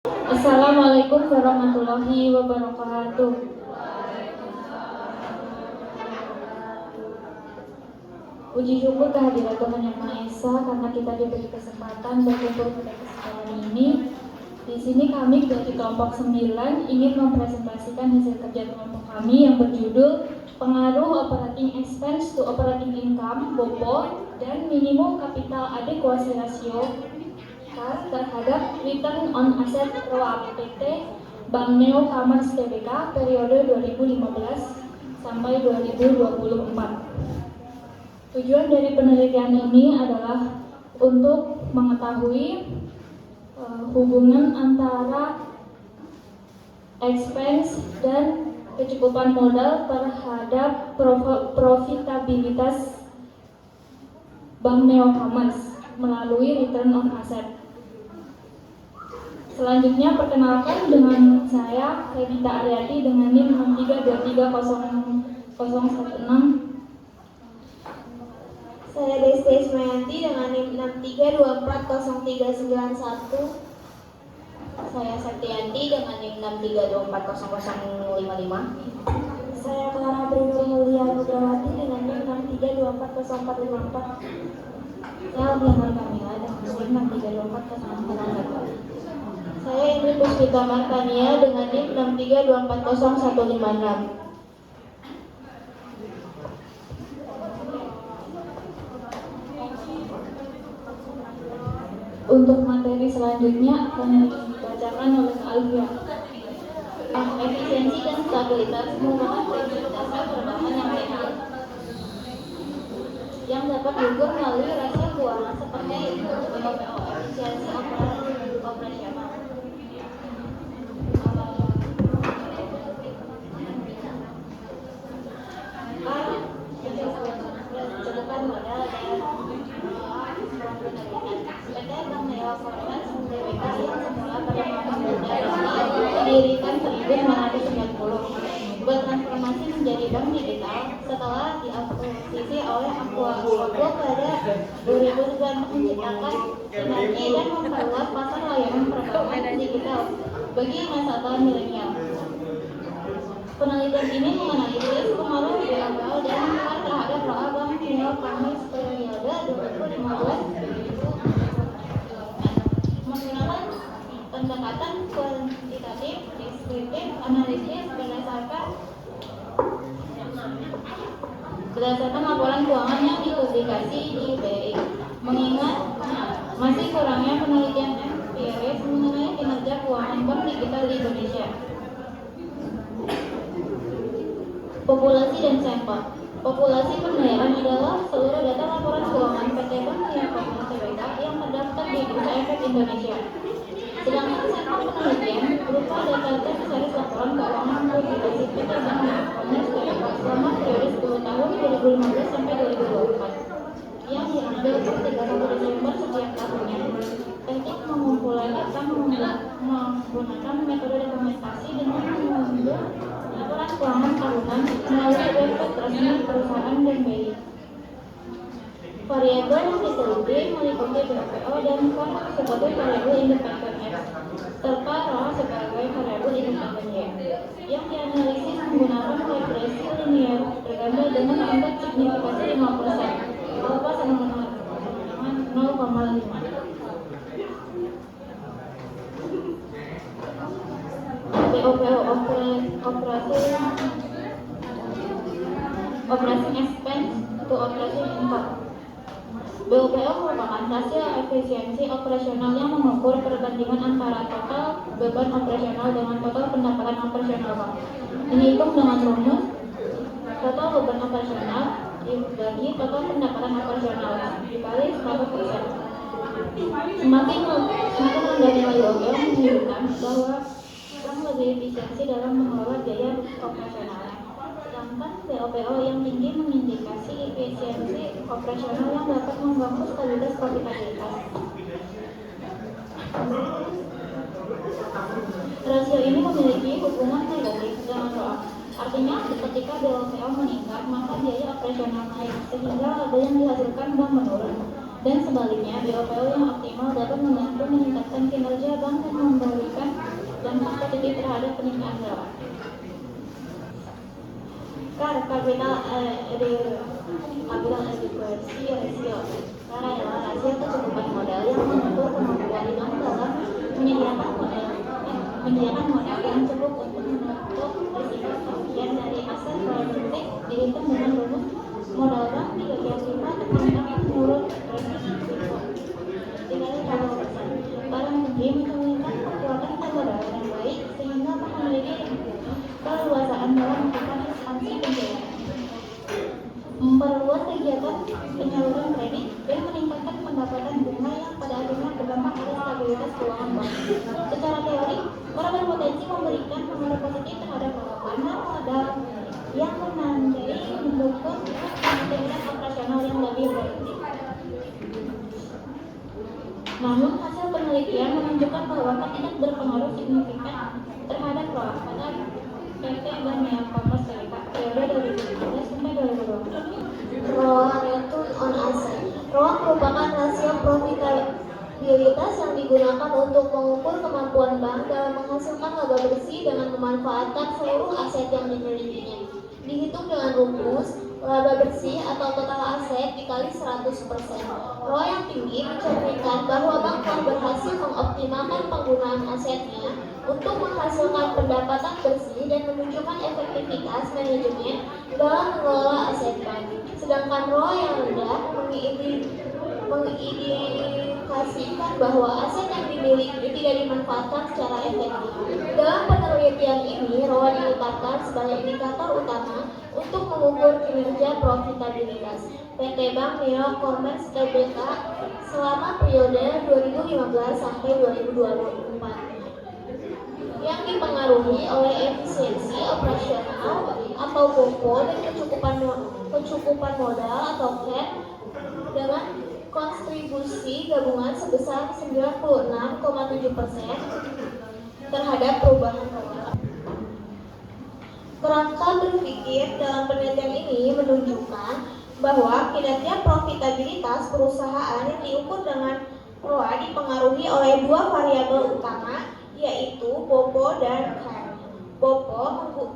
Assalamualaikum warahmatullahi wabarakatuh. Puji syukur kehadirat Tuhan Yang Maha Esa karena kita diberi kesempatan berkumpul pada kesempatan ini. Di sini kami dari kelompok 9 ingin mempresentasikan hasil kerja kelompok kami yang berjudul Pengaruh Operating Expense to Operating Income (BOPO) dan Minimum Capital Adequacy Ratio terhadap Return on Asset ROA PT Bank Neo Commerce Tbk periode 2015 sampai 2024. Tujuan dari penelitian ini adalah untuk mengetahui hubungan antara expense dan kecukupan modal terhadap profitabilitas Bank Neo Commerce melalui return on asset. Selanjutnya perkenalkan dengan saya Revita Aryati dengan NIM 63230016. Saya Desti Ismayanti dengan NIM 63240391. Saya Septianti dengan NIM 63240055. Saya Clara Brino Mulia Nugrawati dengan NIM 63240454. Saya Diana Kamila dengan NIM 63240454. Saya Indri Puspita Martania dengan NIM 63240156. Untuk materi selanjutnya akan dibacakan oleh Alvia. Efisiensi dan stabilitas merupakan prinsip dasar perbankan yang sehat yang dapat diukur melalui rasio keuangan seperti BOPO, efisiensi operasional. Kecukupan modal dan PT Bank Neo Commerce Tbk yang setelah perkembangan modal didirikan 1990 bertransformasi menjadi bank digital setelah diakuisisi oleh Aqua pada 2009 menciptakan sinergi dan memperluas pasar layanan perbankan digital bagi nasabah milenial. Penelitian ini menganalisis pengaruh BOPO dan manfaat terhadap ROA Bank Neo Commerce periode 2015. Menggunakan pendekatan kuantitatif deskriptif analisis berdasarkan laporan keuangan yang dipublikasi di BI. Mengingat masih kurangnya penelitian empiris mengenai kinerja keuangan bank digital di Indonesia. Populasi dan sampel. Populasi penilaian adalah seluruh data laporan keuangan PT Bank Neo Commerce Tbk yang terdaftar di Bursa Efek Indonesia. Sedangkan sampel penelitian berupa data series laporan keuangan publikasi PT Bank Neo Commerce Tbk selama periode 10 tahun 2015 sampai 2024 yang diambil per 31 Desember setiap tahunnya. Teknik pengumpulan data menggunakan metode dokumentasi dengan mengunduh laporan keuangan tahunan melalui website resmi perusahaan dan BI. Variabel yang diteliti meliputi BOPO dan COR sebagai variabel independen X, serta ROA sebagai variabel independen Y, yang dianalisis menggunakan regresi linear berganda dengan indeks signifikasi 5%, alfa sama dengan 0,5. BOPO Operating Expense to Operating Income. BOPO merupakan rasio efisiensi operasional yang mengukur perbandingan antara total beban operasional dengan total pendapatan operasional bank. Dihitung dengan rumus total beban operasional dibagi total pendapatan operasional dikali 100%. Semakin rendah nilai BOPO menunjukkan bahwa bank lebih efisiensi dalam mengelola biaya operasionalnya. Sedangkan BOPO yang tinggi mengindikasi efisiensi operasional yang dapat mengganggu stabilitas profitabilitas. Rasio ini memiliki hubungan negatif dengan ROA. Artinya, ketika BOPO meningkat, maka biaya operasional naik, sehingga laba yang dihasilkan bank menurun. Dan sebaliknya, BOPO yang optimal dapat membantu meningkatkan kinerja bank dan memberikan dampak positif terhadap peningkatan ROA. Capital adequacy ratio adalah rasio kecukupan modal yang mengukur kemampuan bank dalam menyediakan modal yang cukup untuk menutup risiko kerugian dari aset produktif dihitung dengan rumus modal bank 3/5 tekan menurut risiko dikali 100%. Barang bukti mencerminkan kekuatan modal yang baik sehingga bank memiliki keleluasaan dalam melakukan ekspansi pembiayaan, memperluas kegiatan penyaluran kredit, dan meningkatkan pendapatan bunga yang pada akhirnya berdampak pada stabilitas keuangan bank. Secara teori, para berpotensi memberikan pengaruh positif terhadap karena modal yang menandai mendukung aktivitas operasional yang lebih produktif. Namun, hasil penelitian menunjukkan bahwa tidak berpengaruh signifikan terhadap ROA pada PT Bank Commerce Tbk periode 2015 sampai 2020. ROA (Return on Asset). ROA merupakan rasio profitabilitas yang digunakan untuk mengukur kemampuan bank dalam menghasilkan laba bersih dengan memanfaatkan seluruh aset yang dimilikinya. Dihitung dengan rumus laba bersih atau total aset dikali 100%. ROA yang tinggi mencerminkan bahwa bank telah berhasil mengoptimalkan penggunaan asetnya untuk menghasilkan pendapatan bersih dan menunjukkan efektivitas manajemen dalam mengelola aset bank. Sedangkan ROA yang rendah mengindikasikan bahwa aset yang dimiliki tidak dimanfaatkan secara efektif. Dalam penelitian ini, ROA diletakkan sebagai indikator utama untuk mengukur kinerja profitabilitas PT Bank Neo Commerce Tbk selama periode 2015 sampai 2024 yang dipengaruhi oleh efisiensi operasional atau BOPO dan kecukupan modal atau CAP dengan kontribusi gabungan sebesar 96,7% terhadap perubahan ROA. Kerangka berpikir dalam penelitian ini menunjukkan bahwa kinerja profitabilitas perusahaan yang diukur dengan ROA dipengaruhi oleh dua variabel utama, yaitu BOPO dan CAP. BOPO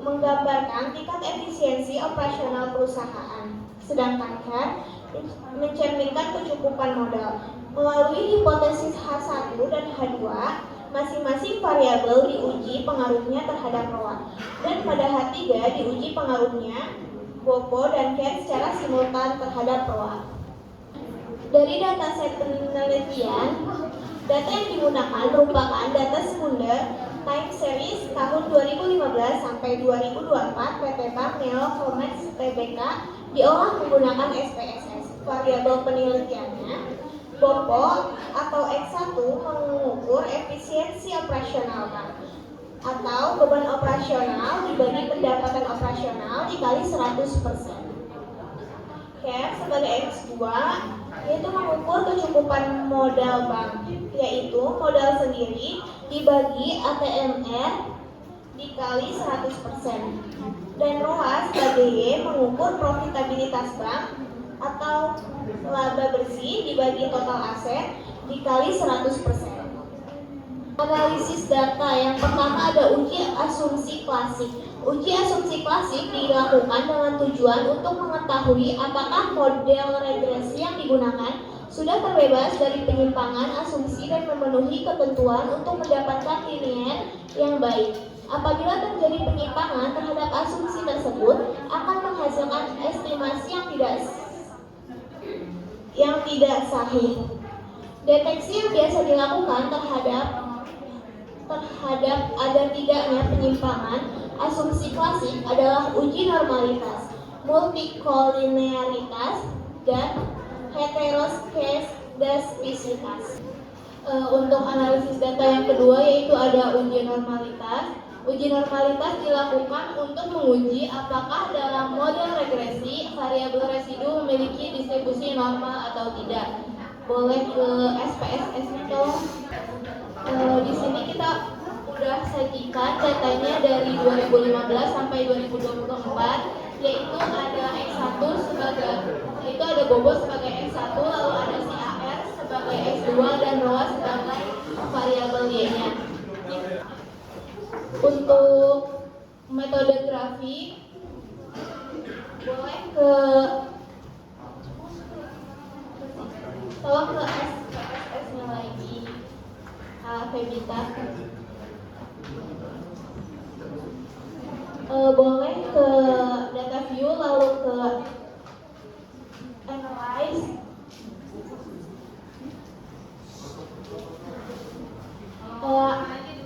menggambarkan tingkat efisiensi operasional perusahaan, sedangkan CAP mencerminkan kecukupan modal. Melalui hipotesis H1 dan H2, masing-masing variabel diuji pengaruhnya terhadap ROA, dan pada H3 diuji pengaruhnya BOPO dan CAP secara simultan terhadap ROA. Dari dataset penelitian, data yang digunakan merupakan data sekunder time series tahun 2015 sampai 2024 PT Bank Neo Commerce Tbk diolah menggunakan SPSS. Variabel penelitiannya BOPO atau X1 mengukur efisiensi operasional bank atau beban operasional dibagi pendapatan operasional dikali 100%. CAP sebagai X2 yaitu mengukur kecukupan modal bank, yaitu modal sendiri dibagi ATMR dikali 100%. Dan ROA sebagai Y mengukur profitabilitas bank atau laba bersih dibagi total aset dikali 100%. Analisis data yang pertama ada uji asumsi klasik. Uji asumsi klasik dilakukan dengan tujuan untuk mengetahui apakah model regresi yang digunakan sudah terbebas dari penyimpangan asumsi dan memenuhi ketentuan untuk mendapatkan linear yang baik. Apabila terjadi penyimpangan terhadap asumsi tersebut, akan menghasilkan estimasi yang tidak sahih. Deteksi yang biasa dilakukan terhadap ada tidaknya penyimpangan asumsi klasik adalah uji normalitas, multikolinearitas, dan heteroskedastisitas. Untuk analisis data yang kedua yaitu ada uji normalitas. Uji normalitas dilakukan untuk menguji apakah dalam model regresi variabel residu memiliki distribusi normal atau tidak. Boleh ke SPSS tolong. Di sini kita udah sajikan datanya dari 2015 sampai 2024, yaitu ada X1 sebagai BOPO sebagai X1, lalu ada CAR untuk metode grafik, boleh ke tolong ke SPSS-nya lagi, Febita. Boleh ke data view lalu ke analyze,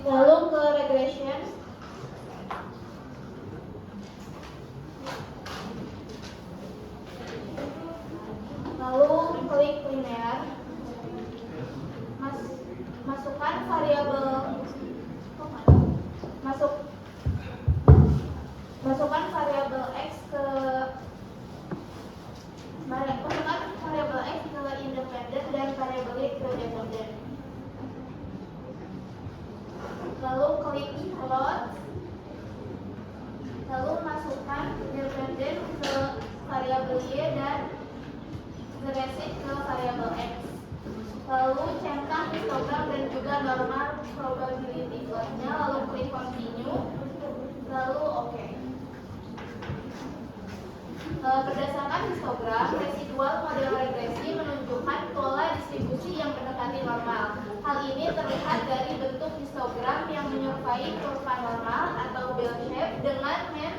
lalu ke regression, lalu klik linear, masukkan variabel masukkan variabel x ke independen dan variabel y ke dependen. Lalu klik plot, lalu masukkan dependen ke variabel y dan genesis ke variabel x. Lalu centang histogram dan juga normal probability plotnya, lalu klik continue, lalu oke. Berdasarkan histogram, residual model regresi menunjukkan pola distribusi yang mendekati normal. Hal ini terlihat dari bentuk histogram yang menyerupai kurva normal atau bell shape dengan mean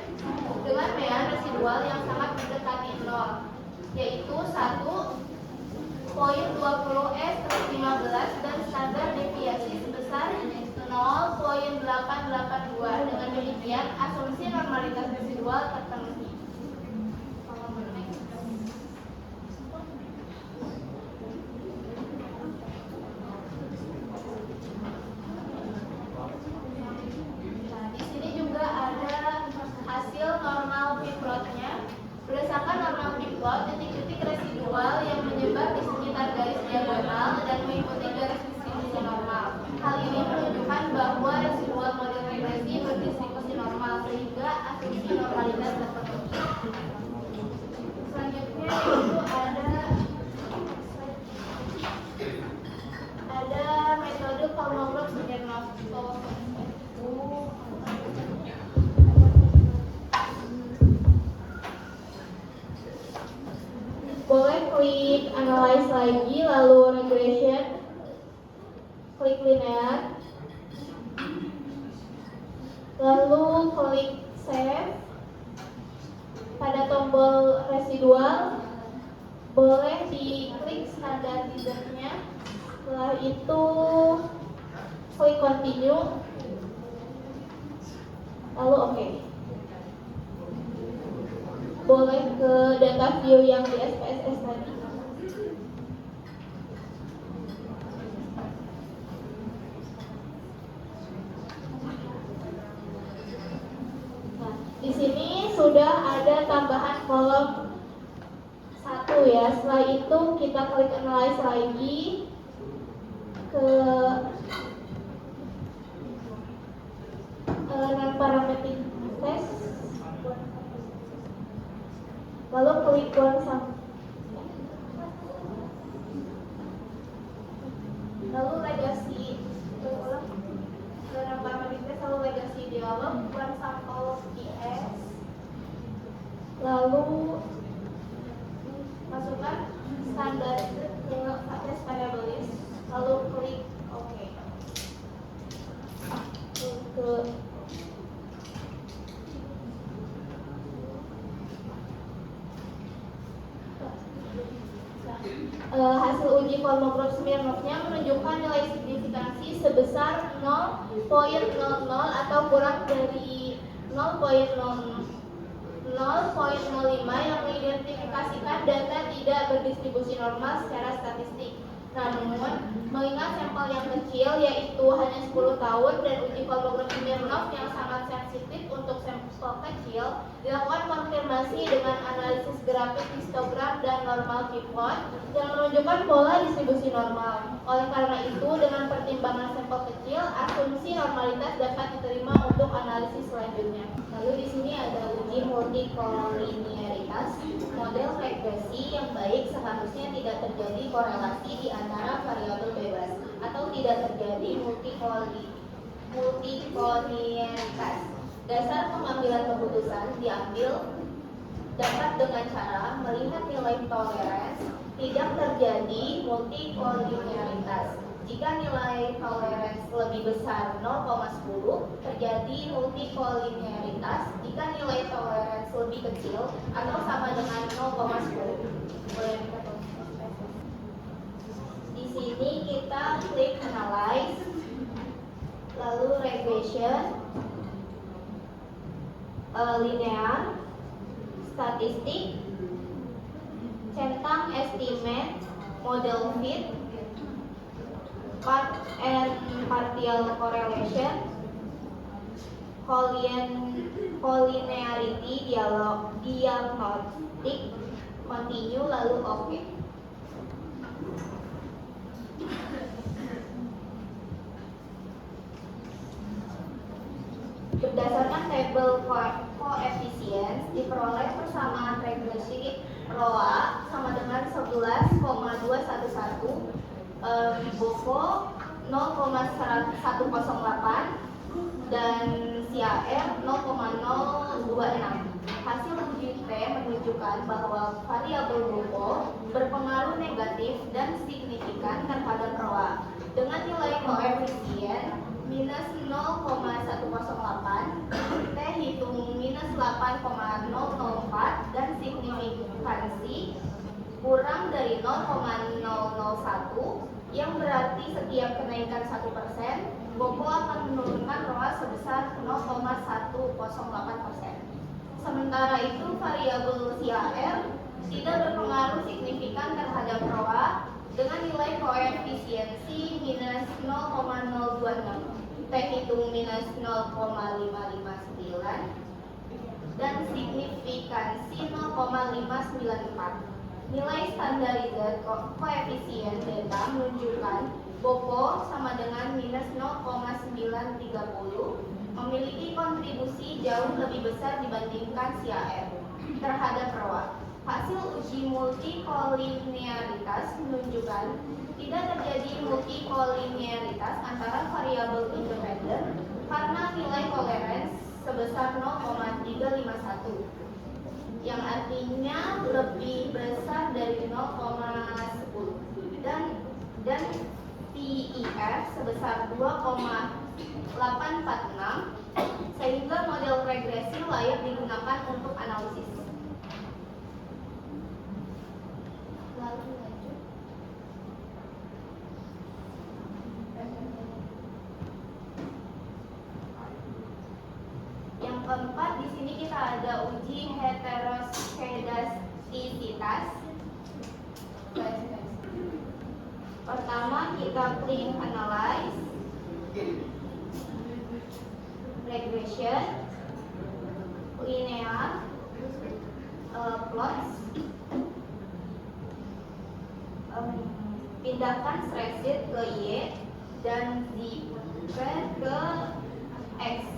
residual yang sangat mendekati 0, yaitu 1,20s/15 dan standar deviasi sebesar 0,882. Dengan demikian, asumsi normalitas residual terpenuhi. Berdasarkan normal P-plot, titik-titik residual yang menyebar di sekitar garis diagonal dan mengikuti garis distribusi normal. Hal ini menunjukkan bahwa residual model regresi berdistribusi normal sehingga asumsi normalitas terpenuhi. Selanjutnya itu ada metode Kolmogorov-Smirnov. Boleh klik analyze lagi, lalu regression, klik linear, lalu klik save. Pada tombol residual boleh diklik standardizernya, setelah itu klik continue, lalu oke. Boleh ke data view yang di SPSS tadi. Nah, di sini sudah ada tambahan kolom 1 ya. Setelah itu kita klik analyze lagi ke non-parametric test. Lalu klik one sum. Lalu legacy lalu legacy dialog one sum all of ES. Lalu masukkan standar ke test variable list. Lalu klik OK. Hasil uji Kolmogorov-Smirnovnya menunjukkan nilai signifikansi sebesar 0,00 atau kurang dari 0,05 yang mengidentifikasikan data tidak berdistribusi normal secara statistik. Namun, mengingat sampel yang kecil yaitu hanya 10 tahun dan uji Kolmogorov-Smirnov yang sangat sensitif untuk sampel kecil, dilakukan konfirmasi dengan analisis grafik histogram dan normal P-plot yang menunjukkan pola distribusi normal. Oleh karena itu, dengan pertimbangan sampel kecil, asumsi normalitas dapat diterima untuk analisis selanjutnya. Lalu di sini ada uji multikolinearitas. Model regresi yang baik seharusnya tidak terjadi korelasi di antara variabel bebas atau tidak terjadi multikolinearitas. Dasar pengambilan keputusan diambil dapat dengan cara melihat nilai toleransi tidak terjadi multikolinearitas. Jika nilai toleransi lebih besar 0,10 terjadi multikolinearitas. Jika nilai toleransi lebih kecil atau sama dengan 0,10. Boleh kita tulis. Di sini kita klik analyze, lalu regression, linear, statistik, centang estimate, model fit, part and partial correlation, collinearity, diagnostic, continue, lalu oke. Berdasarkan tabel koefisien diperoleh persamaan regresi ROA sama dengan 11,211, Boko 0,108 dan CAR 0,026. Hasil uji T menunjukkan bahwa variabel Boko berpengaruh negatif dan signifikan terhadap ROA dengan nilai koefisien minus 0,108, T hitung minus 8,004 dan signifikansi kurang dari 0,001 yang berarti setiap kenaikan 1%, Boko akan menurunkan ROA sebesar 0,108%. Sementara itu variabel CAR tidak berpengaruh signifikan terhadap ROA dengan nilai koefisiensi minus 0,026, T hitung minus 0,559 dan signifikansi 0,594. Nilai standarisasi koefisien beta menunjukkan Boko sama dengan minus 0,930 memiliki kontribusi jauh lebih besar dibandingkan CAR terhadap ROA. Hasil uji multikolinearitas menunjukkan tidak terjadi multikolinearitas antara variabel independen karena nilai toleransi sebesar 0,351 yang artinya lebih besar dari 0,10 dan TIF sebesar 2,846 sehingga model regresi layak digunakan untuk analisis. Lalu lanjut. Yang keempat, di sini kita ada uji heteroskedastisitas. Pertama kita klik analyze, regression, linear, plots. Pindahkan spreadsheet ke Y dan zipper ke X.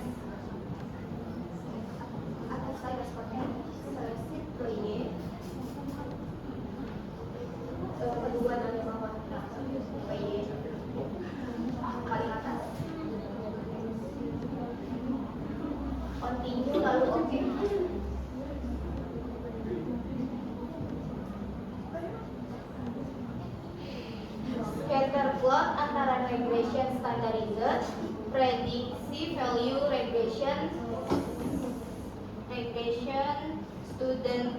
Atau saya pakai spreadsheet ke Y, kedua dari bawah ke Y, paling atas. Continue lalu oke. Scatter plot antara regression standardized, prediksi value regression student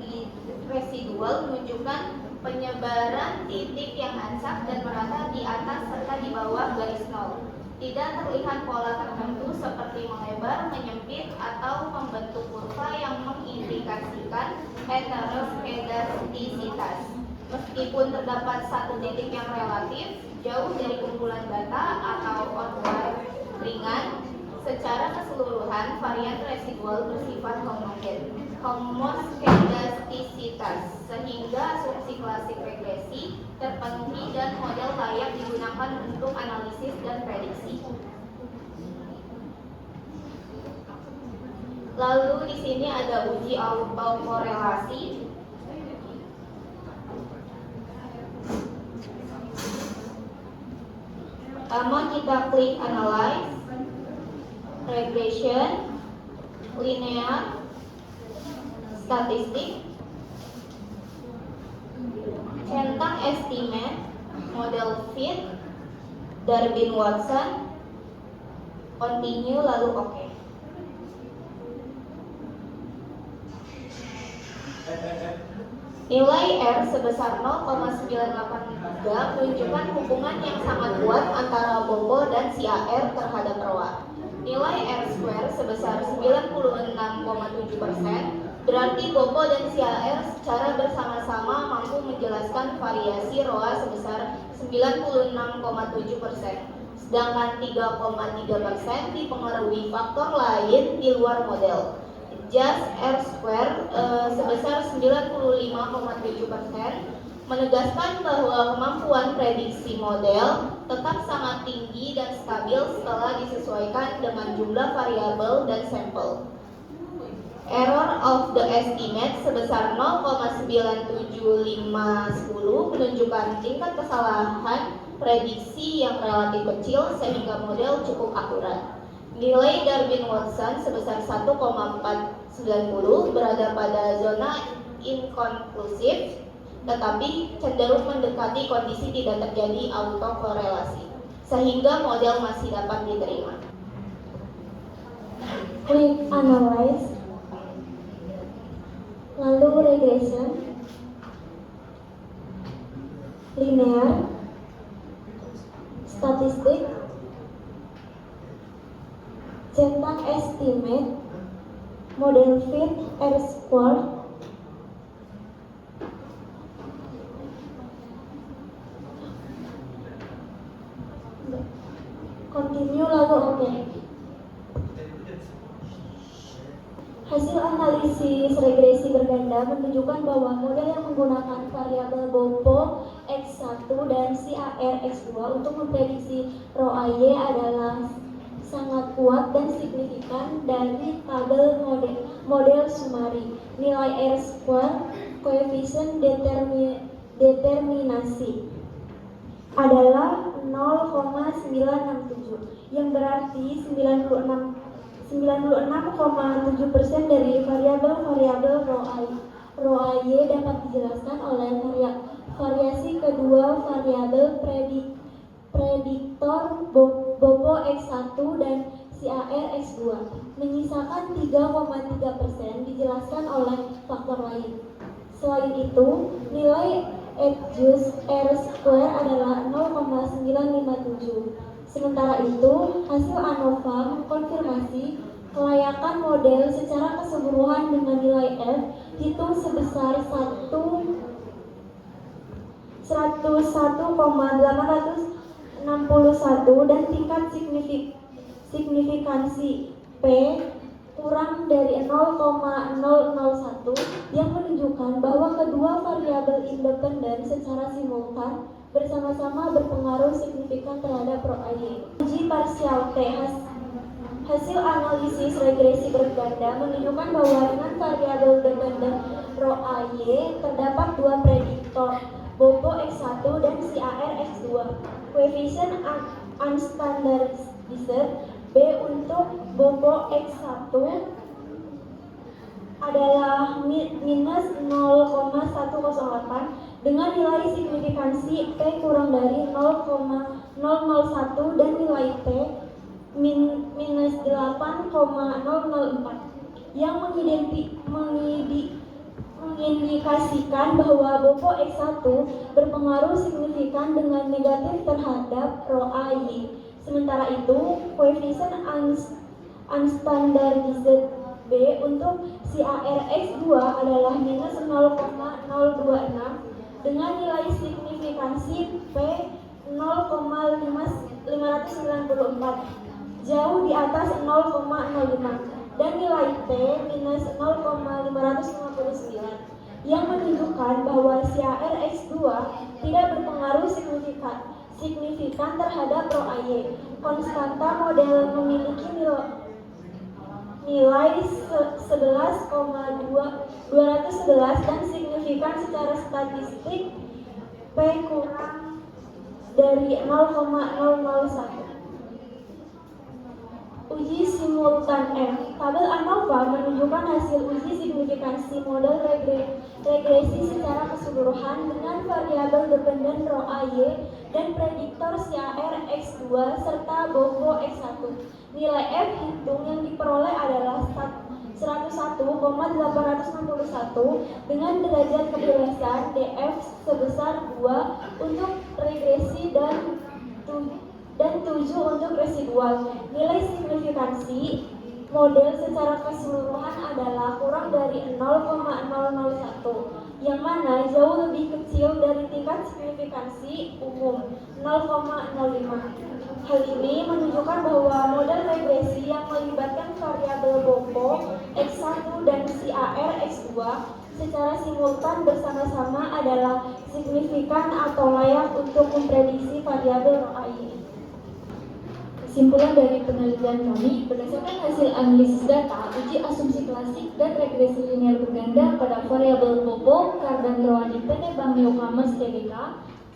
residual menunjukkan penyebaran titik yang acak dan merata di atas serta di bawah garis nol. Tidak terlihat pola tertentu seperti melebar, menyempit, atau membentuk kurva yang mengindikasikan heteroskedastisitas. Meskipun terdapat satu titik yang relatif jauh dari kumpulan data atau outlier ringan, secara keseluruhan varian residual bersifat homoskedastisitas, sehingga asumsi klasik regresi terpenuhi dan model layak digunakan untuk analisis dan prediksi. Lalu di sini ada uji autokorelasi. Pertama kita klik analyze, regression, linear, statistik, centang estimate, model fit, Darwin-Watson, continue lalu oke. Nilai R sebesar 0,983 menunjukkan hubungan yang sangat kuat antara Bobo dan si AR terhadap ROA. Nilai R square sebesar 96,7% berarti Bobo dan si AR secara bersama-sama mampu menjelaskan variasi ROA sebesar 96,7%. Sedangkan 3,3% dipengaruhi faktor lain di luar model. Just R square sebesar 95,7% menegaskan bahwa kemampuan prediksi model tetap sangat tinggi dan stabil setelah disesuaikan dengan jumlah variabel dan sampel. Error of the estimate sebesar 0,97510 menunjukkan tingkat kesalahan prediksi yang relatif kecil sehingga model cukup akurat. Nilai Darwin-Watson sebesar 1,490 berada pada zona inkonklusif, tetapi cenderung mendekati kondisi tidak terjadi autokorelasi, sehingga model masih dapat diterima. Klik analyze, lalu regression, linear, statistik, centang estimate, model fit, R square, continue lalu oke. Hasil analisis regresi berganda menunjukkan bahwa model yang menggunakan variabel Bobo X1 dan CAR X2 untuk memprediksi ROA-Y adalah sangat kuat dan signifikan dari tabel model Sumari. Nilai R square koefisien determinasi adalah 0,967 yang berarti 96,7% dari variabel-variabel ROA-Y dapat dijelaskan oleh variasi kedua variabel prediktor Bobo X1 dan CAR X2. Menyisakan 3,3% dijelaskan oleh faktor lain. Selain itu, nilai adjust R square adalah 0,957. Sementara itu, hasil ANOVA mengkonfirmasi kelayakan model secara keseluruhan dengan nilai F hitung sebesar 101,861 dan tingkat signifikansi P kurang dari 0,001 yang menunjukkan bahwa kedua variabel independen secara simultan bersama-sama berpengaruh signifikan terhadap ROA-Y. Uji parsial T hasil analisis regresi berganda menunjukkan bahwa dengan variabel dependen ROA-Y terdapat dua prediktor Bobo X1 dan CAR X2. Koefisien unstandardized B untuk Bobo X1 adalah minus 0,108 dengan nilai signifikansi P kurang dari 0,001 dan nilai T minus 8,004 yang mengindikasikan bahwa Bobo X1 berpengaruh signifikan dengan negatif terhadap ROA-Y. Sementara itu, koefisien unstandardized B untuk CAR X2 adalah minus 0,026 dengan nilai signifikansi P 0,594 jauh di atas 0,05 dan nilai T minus 0,559 yang menunjukkan bahwa CAR X2 tidak berpengaruh signifikan terhadap ROA-Y. Konstanta model memiliki nilai 11,211 dan signifikan secara statistik P kurang dari 0,001. Uji simultan F. Tabel ANOVA menunjukkan hasil uji signifikansi model regresi secara keseluruhan dengan variabel dependen rho AY dan prediktor CAR X2 serta BOPO X1. Nilai F hitung yang diperoleh adalah 101,861 dengan derajat kebebasan DF sebesar 2 untuk regresi dan 7 untuk residual. Nilai signifikansi model secara keseluruhan adalah kurang dari 0,001, yang mana jauh lebih kecil dari tingkat signifikansi umum 0,05. Hal ini menunjukkan bahwa model regresi yang melibatkan variabel BOPO X1 dan CAR X2 secara simultan bersama-sama adalah signifikan atau layak untuk memprediksi variabel rho AY. Kesimpulan dari penelitian kami, berdasarkan hasil analisis data, uji asumsi klasik dan regresi linear berganda pada variabel BOPO, CAR dan ROA di PT Bank Newcomers Tbk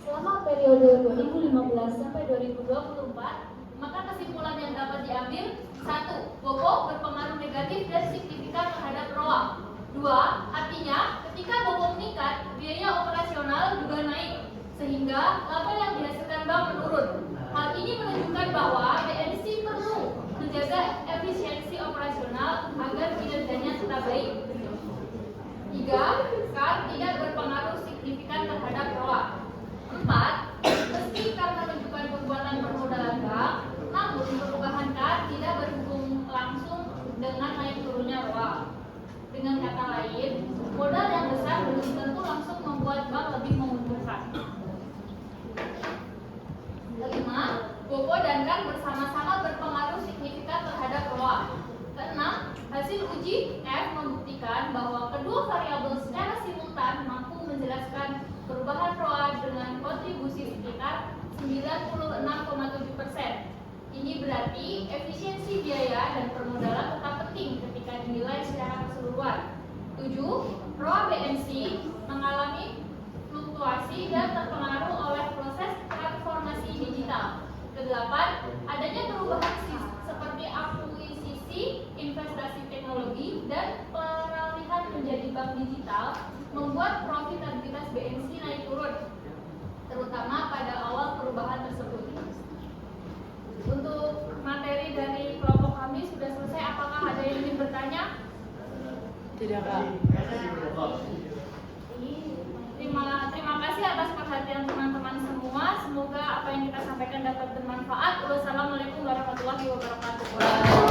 selama periode 2015 sampai 2024, maka kesimpulan yang dapat diambil: 1. BOPO berpengaruh negatif dan signifikan terhadap ROA. 2. Artinya, ketika BOPO meningkat, biaya operasional juga naik, sehingga laba yang dihasilkan bank menurun. Hal ini menunjukkan bahwa BNC perlu menjaga efisiensi operasional agar kinerjanya tetap baik. 3. CAR tidak berpengaruh signifikan terhadap ROA. 4. Meski CAR menunjukkan perbuatan permodalan bank, namun perubahan CAR tidak berhubung langsung dengan naik turunnya ROA. Dengan kata lain, modal yang besar belum tentu langsung membuat bank lebih menguntungkan. 5. BOPO dan CAR bersama-sama berpengaruh signifikan terhadap ROA. 6. Hasil uji F membuktikan bahwa kedua variabel secara simultan mampu menjelaskan perubahan ROA dengan kontribusi sekitar 96,7%. Ini berarti efisiensi biaya dan permodalan tetap penting ketika dinilai secara keseluruhan. 7. ROA BNC mengalami fluktuasi dan terpengaruh oleh proses transformasi digital. 8. Adanya perubahan seperti akuisisi, investasi teknologi, dan peralihan menjadi bank digital membuat profitabilitas BNC naik turun, terutama pada awal perubahan tersebut. Untuk materi dari kelompok kami sudah selesai. Apakah ada yang ingin bertanya? Tidak, Kak. Terima kasih atas perhatian teman-teman semua. Semoga apa yang kita sampaikan dapat bermanfaat. Wassalamualaikum warahmatullahi wabarakatuh.